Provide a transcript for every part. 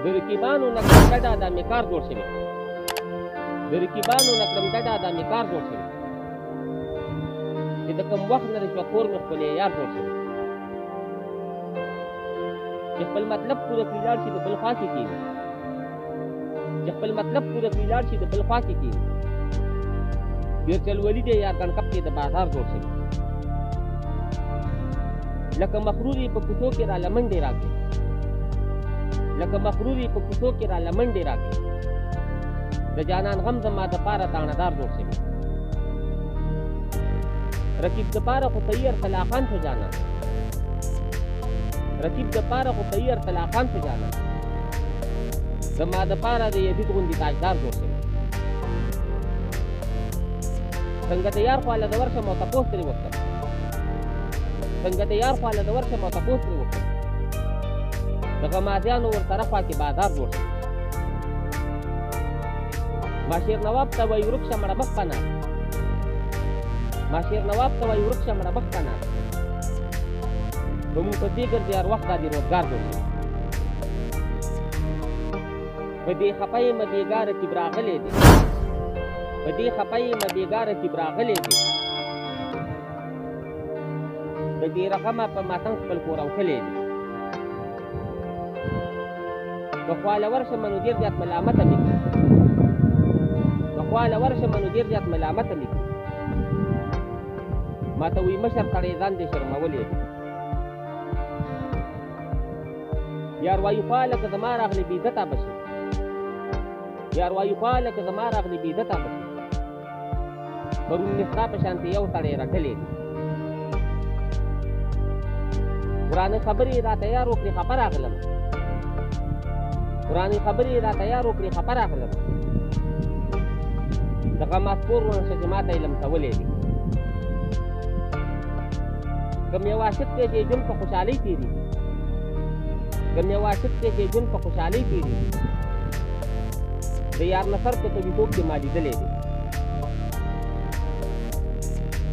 د رقیبانو نه کړم ډډه دا مې کار جوړ شوی د رقیبانو نه کړم ډډه دا مې کار جوړ شوی چې د کوم وخت نه رشوتخور مې خپل یار جوړ شوی چې خپل مطلب پوره کړي لاړ شي د بل خوا کې کېږي چې خپل مطلب پوره کړي لاړ شي د بل خوا کې کېږي ډېر چلولي دی یا ګڼکپ کې د بازار جوړ شوی لکه مغروري په کوڅو کې را لمنډې راکړي لکه مغروري په کوڅو کې را لمنډې راکړي د جانان غم زما دپاره دانهدار جوړ شوی رقیب دپاره خو صحیح ارسلاخان شو جانان رقیب دپاره خو صحیح ارسلاخان شو جانان زما دپاره د یزید غوندې تاجدار جوړ شوی څنګه د یار خواله د ورشم او تپوس ترې وکړم څنګه د یار خواله د ورشم او تپوس ترې وکړم د غمازیانو ورسره خوا کې بازار جوړ شوی ما شیر نواب ته وایي ورک شه مړه مخ پناه ما شیر نواب ته وایي ورک شه مړه مخ پناه په مونږ پسې ګرځي هر وخت دا د روزګار جوړ شوی په دې خفه یې مدېګا رقیب راغلی دی په دې خفه یې مدېګا رقیب راغلی دی د دې رقمه په ماتنګ خپل کور اوښلی دی که خواله ورشم نو ډېر زیات ملامته مې کړي که خواله ورشم نو ډېر زیات ملامته مې کړي ما ته وایي مشر سړی ځان دې شرمولی دی یار وایي خواله که زما راغلی بېعزته به شي یار وایي خواله که زما راغلی بېعزته به شي پرون مې ستا په شانتې یو سړی رټلی دی ورانه خبرې راته یار وکړې خفه راغلم ورانې خبرې راته یار وکړې خفه راغلم د غماسپور ورنشه چې ما ته یې لمسولی دی کوم یو عاشق دی چې ژوند په خوشحالۍ تېرېږي کوم یو عاشق دی چې ژوند په خوشحالۍ تېرېږي د یار نصر په تولیدوب کې ما لیدلی دی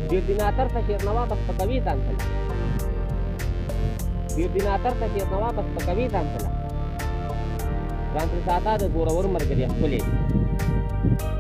ډېر دیناتر ته شیر نواب سپکوي ځان تله ډېر دیناتر ته شیر نواب سپکوي ځان تله ځان ترې ساته د زورور ملګري ښکلی دی